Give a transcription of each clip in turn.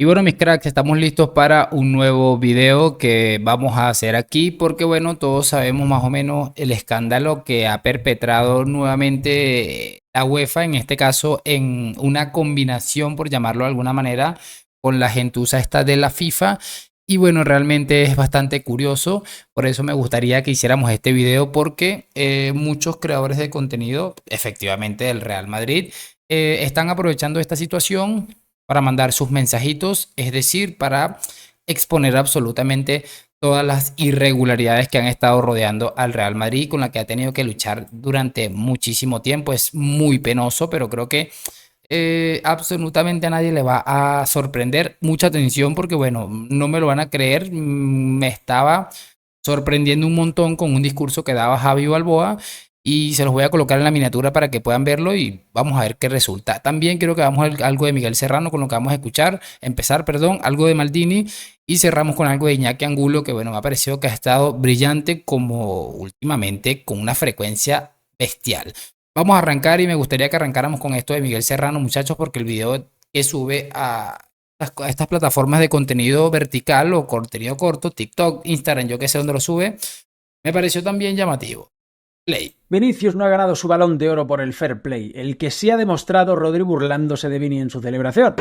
Y bueno, mis cracks, estamos listos para un nuevo video que vamos a hacer aquí porque bueno, todos sabemos más o menos el escándalo que ha perpetrado nuevamente la UEFA, en este caso en una combinación, por llamarlo de alguna manera, con la gentuza esta de la FIFA. Y bueno, realmente es bastante curioso, por eso me gustaría que hiciéramos este video porque muchos creadores de contenido, efectivamente del Real Madrid, están aprovechando esta situación para mandar sus mensajitos, es decir, para exponer absolutamente todas las irregularidades que han estado rodeando al Real Madrid, con la que ha tenido que luchar durante muchísimo tiempo. Es muy penoso, pero creo que absolutamente a nadie le va a sorprender. Mucha atención porque, bueno, no me lo van a creer. Me estaba sorprendiendo un montón con un discurso que daba Javi Balboa y se los voy a colocar en la miniatura para que puedan verlo y vamos a ver qué resulta. También quiero que hagamos algo de Miguel Serrano con lo que vamos a empezar, perdón, algo de Maldini y cerramos con algo de Iñaki Angulo que bueno, me ha parecido que ha estado brillante como últimamente con una frecuencia bestial. Vamos a arrancar y me gustaría que arrancáramos con esto de Miguel Serrano, muchachos, porque el video que sube a estas plataformas de contenido vertical o contenido corto, TikTok, Instagram, yo que sé dónde lo sube, me pareció también llamativo. Play. Vinicius no ha ganado su Balón de Oro por el fair play, el que sí ha demostrado Rodri burlándose de Vini en su celebración.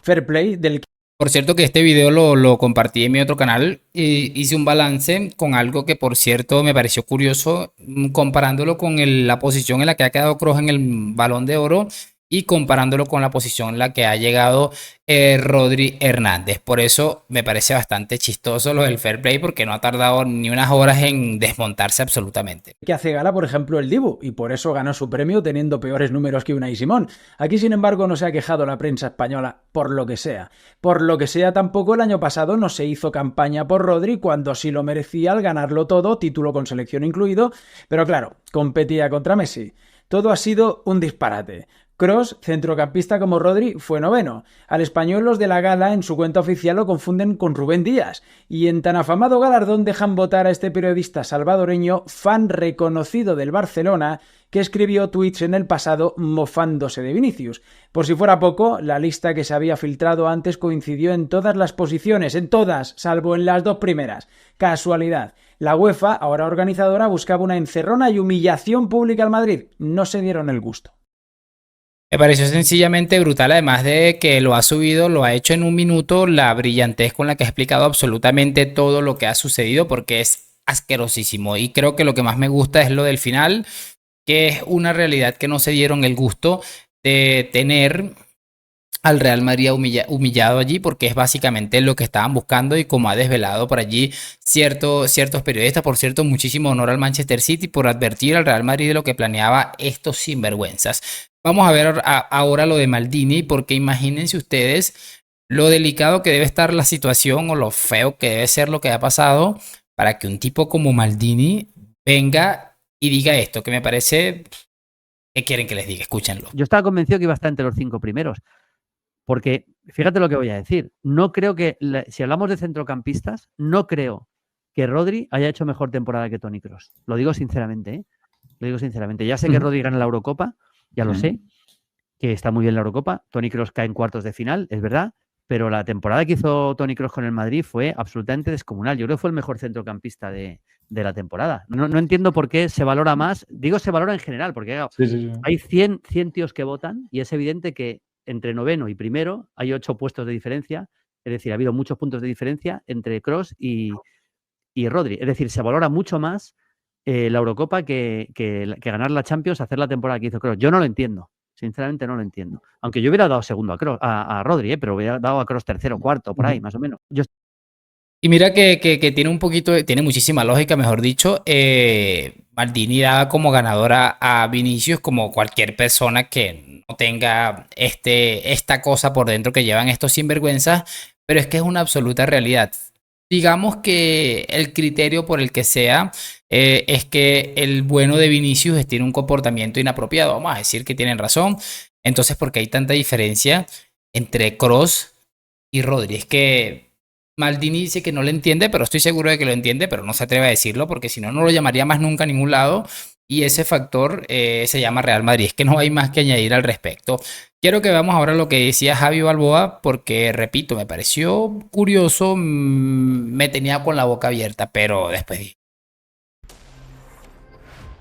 Fair play del que... Por cierto que este video lo compartí en mi otro canal y hice un balance con algo que por cierto me pareció curioso, comparándolo con la posición en la que ha quedado Kroos en el Balón de Oro y comparándolo con la posición en la que ha llegado Rodri Hernández. Por eso me parece bastante chistoso lo del fair play porque no ha tardado ni unas horas en desmontarse absolutamente. Que hace gala, por ejemplo, el Dibu, y por eso ganó su premio teniendo peores números que Unai Simón. Aquí, sin embargo, no se ha quejado la prensa española por lo que sea. Por lo que sea, tampoco el año pasado no se hizo campaña por Rodri cuando sí lo merecía al ganarlo todo, título con selección incluido, pero claro, competía contra Messi. Todo ha sido un disparate. Kroos, centrocampista como Rodri, fue noveno. Al español los de la gala en su cuenta oficial lo confunden con Rubén Díaz. Y en tan afamado galardón dejan votar a este periodista salvadoreño, fan reconocido del Barcelona, que escribió tweets en el pasado mofándose de Vinicius. Por si fuera poco, la lista que se había filtrado antes coincidió en todas las posiciones, en todas, salvo en las dos primeras. Casualidad. La UEFA, ahora organizadora, buscaba una encerrona y humillación pública al Madrid. No se dieron el gusto. Me pareció sencillamente brutal, además de que lo ha subido, lo ha hecho en un minuto, la brillantez con la que ha explicado absolutamente todo lo que ha sucedido, porque es asquerosísimo. Y creo que lo que más me gusta es lo del final, que es una realidad que no se dieron el gusto de tener al Real Madrid humillado allí, porque es básicamente lo que estaban buscando y como ha desvelado por allí ciertos periodistas. Por cierto, muchísimo honor al Manchester City por advertir al Real Madrid de lo que planeaba estos sinvergüenzas. Vamos a ver ahora lo de Maldini, porque imagínense ustedes lo delicado que debe estar la situación o lo feo que debe ser lo que ha pasado para que un tipo como Maldini venga y diga esto, que me parece... ¿Qué quieren que les diga? Escúchenlo. Yo estaba convencido que iba a estar entre los 5 primeros. Porque, fíjate lo que voy a decir, no creo que, si hablamos de centrocampistas, no creo que Rodri haya hecho mejor temporada que Toni Kroos. Lo digo sinceramente, ¿eh? Lo digo sinceramente. Ya sé que Rodri gana la Eurocopa, ya lo sé, que está muy bien la Eurocopa. Toni Kroos cae en cuartos de final, es verdad, pero la temporada que hizo Toni Kroos con el Madrid fue absolutamente descomunal. Yo creo que fue el mejor centrocampista de la temporada. No entiendo por qué se valora más, digo se valora en general, porque hay 100 tíos que votan y es evidente que entre noveno y primero hay 8 puestos de diferencia, es decir, ha habido muchos puntos de diferencia entre Kroos y Rodri. Es decir, se valora mucho más la Eurocopa que ganar la Champions, hacer la temporada que hizo Kroos. Yo no lo entiendo, sinceramente no lo entiendo. Aunque yo hubiera dado segundo a Rodri, pero hubiera dado a Kroos tercero, cuarto, por ahí, más o menos. Y mira que tiene un poquito, tiene muchísima lógica, mejor dicho. Maldini daba como ganadora a Vinicius como cualquier persona que no tenga esta cosa por dentro que llevan estos sinvergüenzas, pero es que es una absoluta realidad. Digamos que el criterio por el que sea es que el bueno de Vinicius tiene un comportamiento inapropiado. Vamos a decir que tienen razón. Entonces, ¿por qué hay tanta diferencia entre Kroos y Rodri? Es que Maldini dice que no lo entiende, pero estoy seguro de que lo entiende, pero no se atreve a decirlo porque si no, no lo llamaría más nunca a ningún lado. y ese factor se llama Real Madrid. Es que no hay más que añadir al respecto. Quiero que veamos ahora lo que decía Javi Balboa, porque repito, me pareció curioso, me tenía con la boca abierta, pero después dije,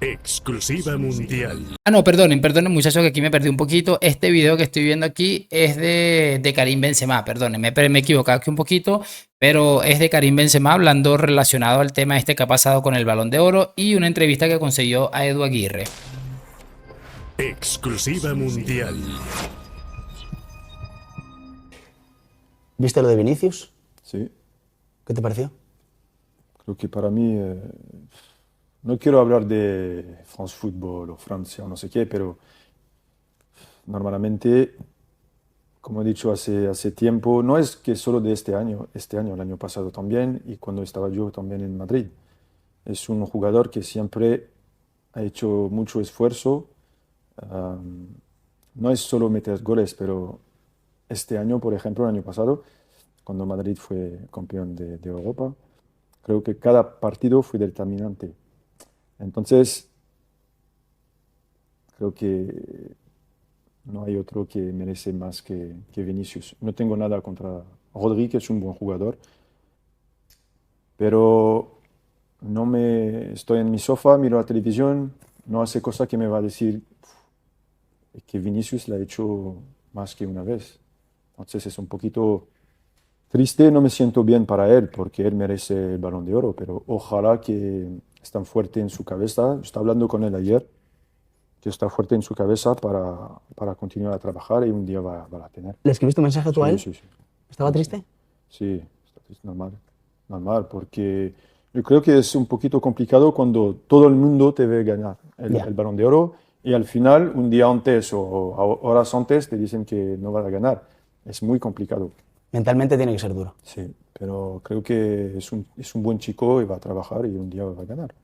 Exclusiva mundial. no, perdonen muchachos, que aquí me perdí un poquito. Este video que estoy viendo aquí es de Karim Benzema, perdonen, me he equivocado aquí un poquito, pero es de Karim Benzema hablando relacionado al tema este que ha pasado con el Balón de Oro y una entrevista que concedió a Edu Aguirre. Exclusiva mundial. ¿Viste lo de Vinicius? Sí, ¿Qué te pareció? creo que para mí, no quiero hablar de France Football o Francia o no sé qué, pero normalmente, como he dicho hace tiempo, no es que solo de este año, el año pasado también, y cuando estaba yo también en Madrid. Es un jugador que siempre ha hecho mucho esfuerzo. No es solo meter goles, pero este año, por ejemplo, el año pasado, cuando Madrid fue campeón de Europa, creo que cada partido fue determinante. Entonces, creo que no hay otro que merece más que Vinicius. No tengo nada contra Rodri, que es un buen jugador, pero estoy en mi sofá, miro la televisión, no hace cosa que me va a decir que Vinicius la ha hecho más que una vez. Entonces es un poquito triste, no me siento bien para él, porque él merece el Balón de Oro, pero ojalá que esté fuerte en su cabeza. Estaba hablando con él ayer, que está fuerte en su cabeza para continuar a trabajar y un día va a tener. ¿Le escribiste un mensaje tú a él? Sí, sí, sí. ¿Estaba triste? Sí, está triste, normal, porque yo creo que es un poquito complicado cuando todo el mundo te ve ganar el Balón de Oro y al final, un día antes o horas antes, te dicen que no vas a ganar. Es muy complicado. Mentalmente tiene que ser duro. Sí, pero creo que es un buen chico y va a trabajar y un día va a ganar.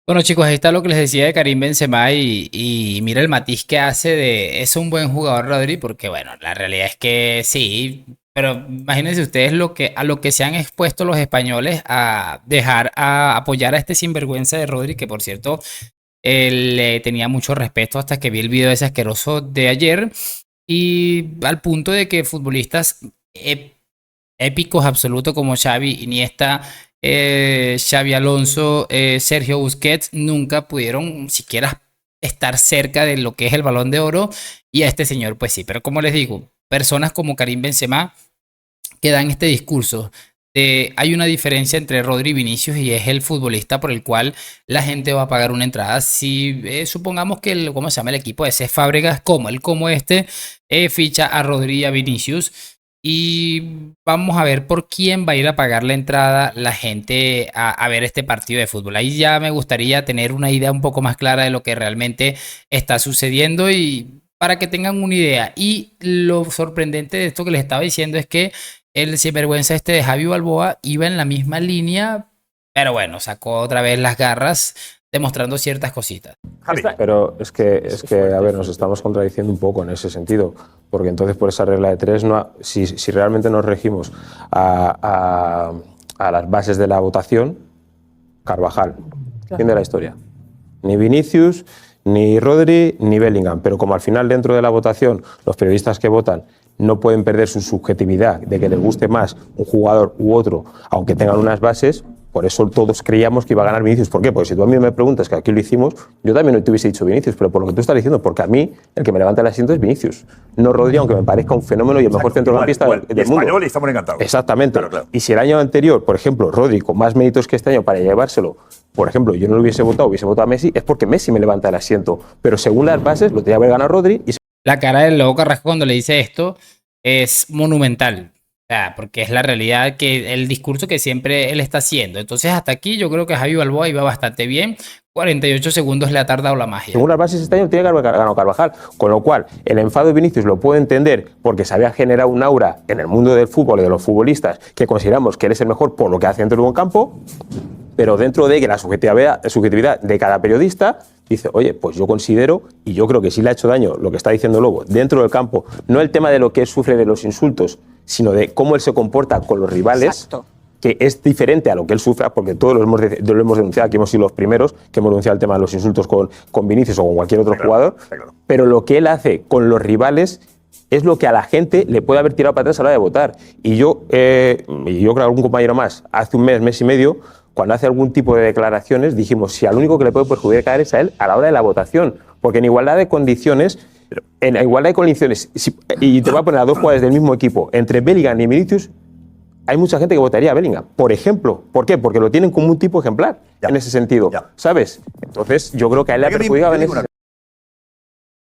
Bueno chicos, ahí está lo que les decía de Karim Benzema y mira el matiz que hace es un buen jugador Rodri, porque bueno, la realidad es que sí, pero imagínense ustedes a lo que se han expuesto los españoles a dejar a apoyar a este sinvergüenza de Rodri, que por cierto, le tenía mucho respeto hasta que vi el video ese asqueroso de ayer, y al punto de que futbolistas épicos absolutos como Xavi, Iniesta, Xavi Alonso, Sergio Busquets nunca pudieron siquiera estar cerca de lo que es el Balón de Oro, y a este señor pues sí, pero como les digo, personas como Karim Benzema que dan este discurso de hay una diferencia entre Rodri y Vinicius y es el futbolista por el cual la gente va a pagar una entrada. Si supongamos que ¿cómo se llama el equipo de Cesc Fábregas? Como este ficha a Rodri y a Vinicius, y vamos a ver por quién va a ir a pagar la entrada la gente a ver este partido de fútbol. Ahí ya me gustaría tener una idea un poco más clara de lo que realmente está sucediendo y para que tengan una idea. Y lo sorprendente de esto que les estaba diciendo es que el sinvergüenza este de Javi Balboa iba en la misma línea, pero bueno, sacó otra vez las garras demostrando ciertas cositas. Pero es que, a ver, nos estamos contradiciendo un poco en ese sentido, porque entonces por esa regla de tres, si realmente nos regimos a las bases de la votación, Carvajal, fin de la historia. Ni Vinicius, ni Rodri, ni Bellingham, pero como al final dentro de la votación los periodistas que votan no pueden perder su subjetividad de que les guste más un jugador u otro, aunque tengan unas bases. Por eso todos creíamos que iba a ganar Vinicius. ¿Por qué? Porque si tú a mí me preguntas, que aquí lo hicimos, yo también no te hubiese dicho Vinicius, pero por lo que tú estás diciendo, porque a mí el que me levanta el asiento es Vinicius, no Rodri, aunque me parezca un fenómeno y el mejor centrocampista del mundo. Español y estamos encantados. Exactamente. Claro. Y si el año anterior, por ejemplo, Rodri con más méritos que este año para llevárselo, por ejemplo, yo no lo hubiese votado a Messi, es porque Messi me levanta el asiento. Pero según las bases, lo tenía que haber ganado Rodri. La cara del Lobo Carrasco cuando le dice esto es monumental. O sea, porque es la realidad, que el discurso que siempre él está haciendo. Entonces hasta aquí yo creo que Javi Balboa iba bastante bien. 48 segundos le ha tardado la magia. Según las bases este año tiene que haber ganado Carvajal. Con lo cual, el enfado de Vinicius lo puedo entender porque se había generado un aura en el mundo del fútbol y de los futbolistas que consideramos que él es el mejor por lo que hace dentro de un campo, pero dentro de que la subjetividad de cada periodista dice, oye, pues yo considero, y yo creo que sí le ha hecho daño lo que está diciendo Lobo, dentro del campo, no el tema de lo que él sufre de los insultos, sino de cómo él se comporta con los rivales. Exacto. que es diferente a lo que él sufra, porque todos lo hemos denunciado, aquí hemos sido los primeros que hemos denunciado el tema de los insultos con Vinicius o con cualquier otro jugador, pero lo que él hace con los rivales es lo que a la gente le puede haber tirado para atrás a la hora de votar. Y yo creo que algún compañero más, hace un mes y medio, cuando hace algún tipo de declaraciones, dijimos, si al único que le puede perjudicar es a él a la hora de la votación, porque en igualdad de condiciones, y te voy a poner a dos jugadores del mismo equipo, entre Bellingham y Vinicius, hay mucha gente que votaría a Bellingham, por ejemplo. ¿Por qué? Porque lo tienen como un tipo ejemplar, en ese sentido, ¿sabes? Entonces, yo creo que a él le ha perjudicado en ese sentido.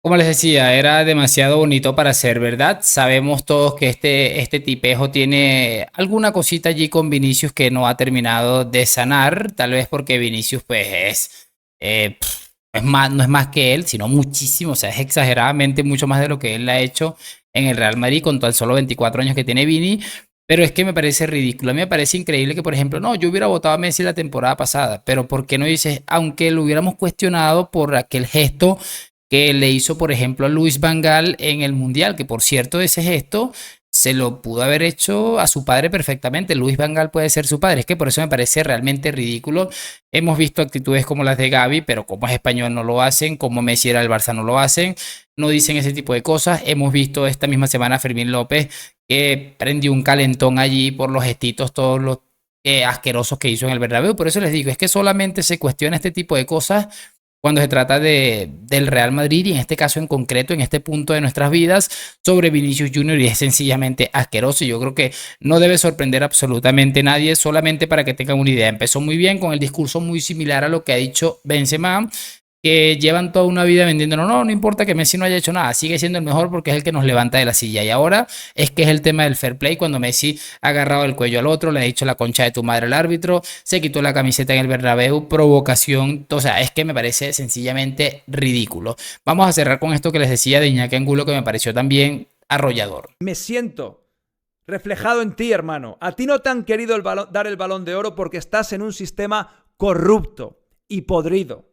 Como les decía, era demasiado bonito para ser verdad. Sabemos todos que este tipejo tiene alguna cosita allí con Vinicius que no ha terminado de sanar. Tal vez porque Vinicius pues no es más que él, sino muchísimo. O sea, es exageradamente mucho más de lo que él ha hecho en el Real Madrid con tan solo 24 años que tiene Vini. Pero es que me parece ridículo. A mí me parece increíble que, por ejemplo, no, yo hubiera votado a Messi la temporada pasada. Pero ¿por qué no dices, aunque lo hubiéramos cuestionado por aquel gesto que le hizo, por ejemplo, a Luis Van Gaal en el Mundial, que por cierto ese gesto se lo pudo haber hecho a su padre perfectamente. Luis Van Gaal puede ser su padre. Es que por eso me parece realmente ridículo. Hemos visto actitudes como las de Gavi, pero como es español no lo hacen, como Messi era el Barça no lo hacen, no dicen ese tipo de cosas. Hemos visto esta misma semana a Fermín López que prendió un calentón allí por los gestitos todos los asquerosos que hizo en el Bernabéu. Por eso les digo, es que solamente se cuestiona este tipo de cosas cuando se trata del Real Madrid y en este caso en concreto, en este punto de nuestras vidas, sobre Vinicius Junior, y es sencillamente asqueroso. Yo creo que no debe sorprender absolutamente a nadie, solamente para que tengan una idea. Empezó muy bien con el discurso muy similar a lo que ha dicho Benzema, que llevan toda una vida vendiéndonos, no importa que Messi no haya hecho nada, sigue siendo el mejor porque es el que nos levanta de la silla. Y ahora es que es el tema del fair play, cuando Messi ha agarrado el cuello al otro, le ha dicho la concha de tu madre al árbitro, se quitó la camiseta en el Bernabéu, provocación. O sea, es que me parece sencillamente ridículo. Vamos a cerrar con esto que les decía de Iñaki Angulo, que me pareció también arrollador. Me siento reflejado en ti, hermano. A ti no te han querido dar el Balón de Oro porque estás en un sistema corrupto y podrido.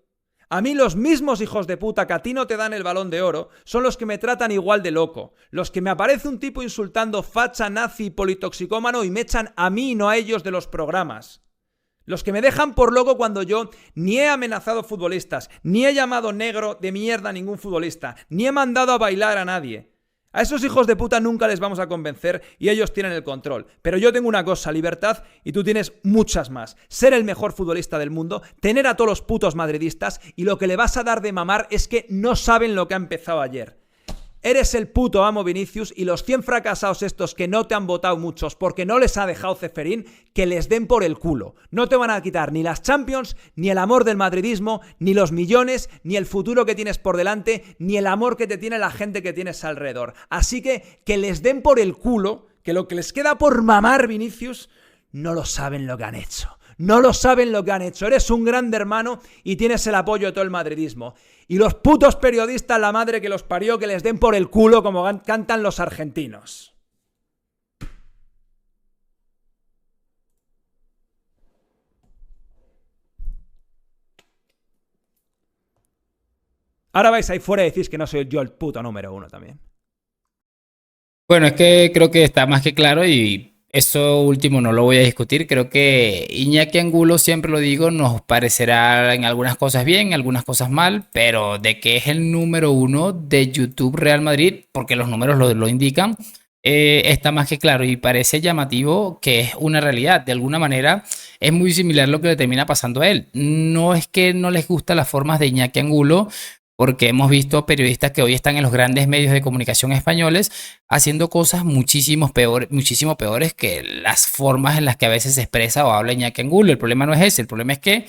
A mí los mismos hijos de puta que a ti no te dan el Balón de Oro son los que me tratan igual de loco. Los que me aparece un tipo insultando facha, nazi, politoxicómano y me echan a mí y no a ellos de los programas. Los que me dejan por loco cuando yo ni he amenazado futbolistas, ni he llamado negro de mierda a ningún futbolista, ni he mandado a bailar a nadie. A esos hijos de puta nunca les vamos a convencer y ellos tienen el control. Pero yo tengo una cosa, libertad, y tú tienes muchas más. Ser el mejor futbolista del mundo, tener a todos los putos madridistas, y lo que le vas a dar de mamar es que no saben lo que ha empezado ayer. Eres el puto amo, Vinicius, y los 100 fracasados estos que no te han votado muchos porque no les ha dejado Ceferín, que les den por el culo. No te van a quitar ni las Champions, ni el amor del madridismo, ni los millones, ni el futuro que tienes por delante, ni el amor que te tiene la gente que tienes alrededor. Así que les den por el culo, que lo que les queda por mamar, Vinicius, no lo saben lo que han hecho. No lo saben lo que han hecho. Eres un grande hermano y tienes el apoyo de todo el madridismo. Y los putos periodistas, la madre que los parió, que les den por el culo como cantan los argentinos. Ahora vais ahí fuera y decís que no soy yo el puto número uno también. Bueno, es que creo que está más que claro y eso último no lo voy a discutir. Creo que Iñaki Angulo, siempre lo digo, nos parecerá en algunas cosas bien, en algunas cosas mal, pero de que es el número uno de YouTube Real Madrid, porque los números lo indican, está más que claro y parece llamativo que es una realidad. De alguna manera es muy similar a lo que le termina pasando a él. No es que no les gustan las formas de Iñaki Angulo, porque hemos visto periodistas que hoy están en los grandes medios de comunicación españoles haciendo cosas muchísimo peores que las formas en las que a veces se expresa o habla Iñaki Angulo. El problema no es ese, el problema es que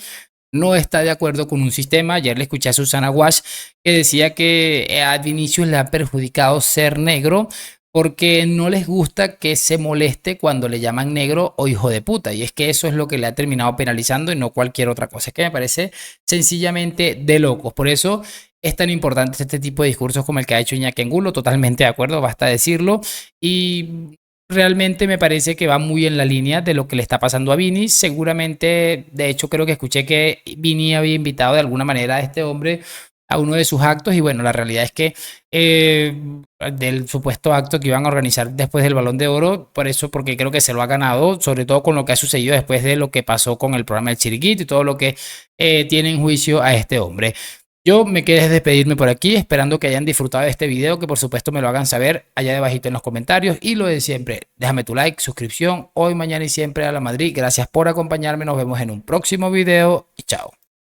no está de acuerdo con un sistema. Ayer le escuché a Susana Wash que decía que a Vinicius le ha perjudicado ser negro porque no les gusta que se moleste cuando le llaman negro o hijo de puta. Y es que eso es lo que le ha terminado penalizando y no cualquier otra cosa. Es que me parece sencillamente de locos. Por eso es tan importante este tipo de discursos como el que ha hecho Iñaki Angulo. Totalmente de acuerdo, basta decirlo. Y realmente me parece que va muy en la línea de lo que le está pasando a Vini. Seguramente, de hecho, creo que escuché que Vini había invitado de alguna manera a este hombre a uno de sus actos y bueno, la realidad es que del supuesto acto que iban a organizar después del Balón de Oro, por eso, porque creo que se lo ha ganado, sobre todo con lo que ha sucedido después de lo que pasó con el programa del Chiringuito y todo lo que tiene en juicio a este hombre. Yo me quedé despedirme por aquí, esperando que hayan disfrutado de este video, que por supuesto me lo hagan saber allá debajito en los comentarios. Y lo de siempre, déjame tu like, suscripción, hoy, mañana y siempre a la Madrid. Gracias por acompañarme, nos vemos en un próximo video y chao.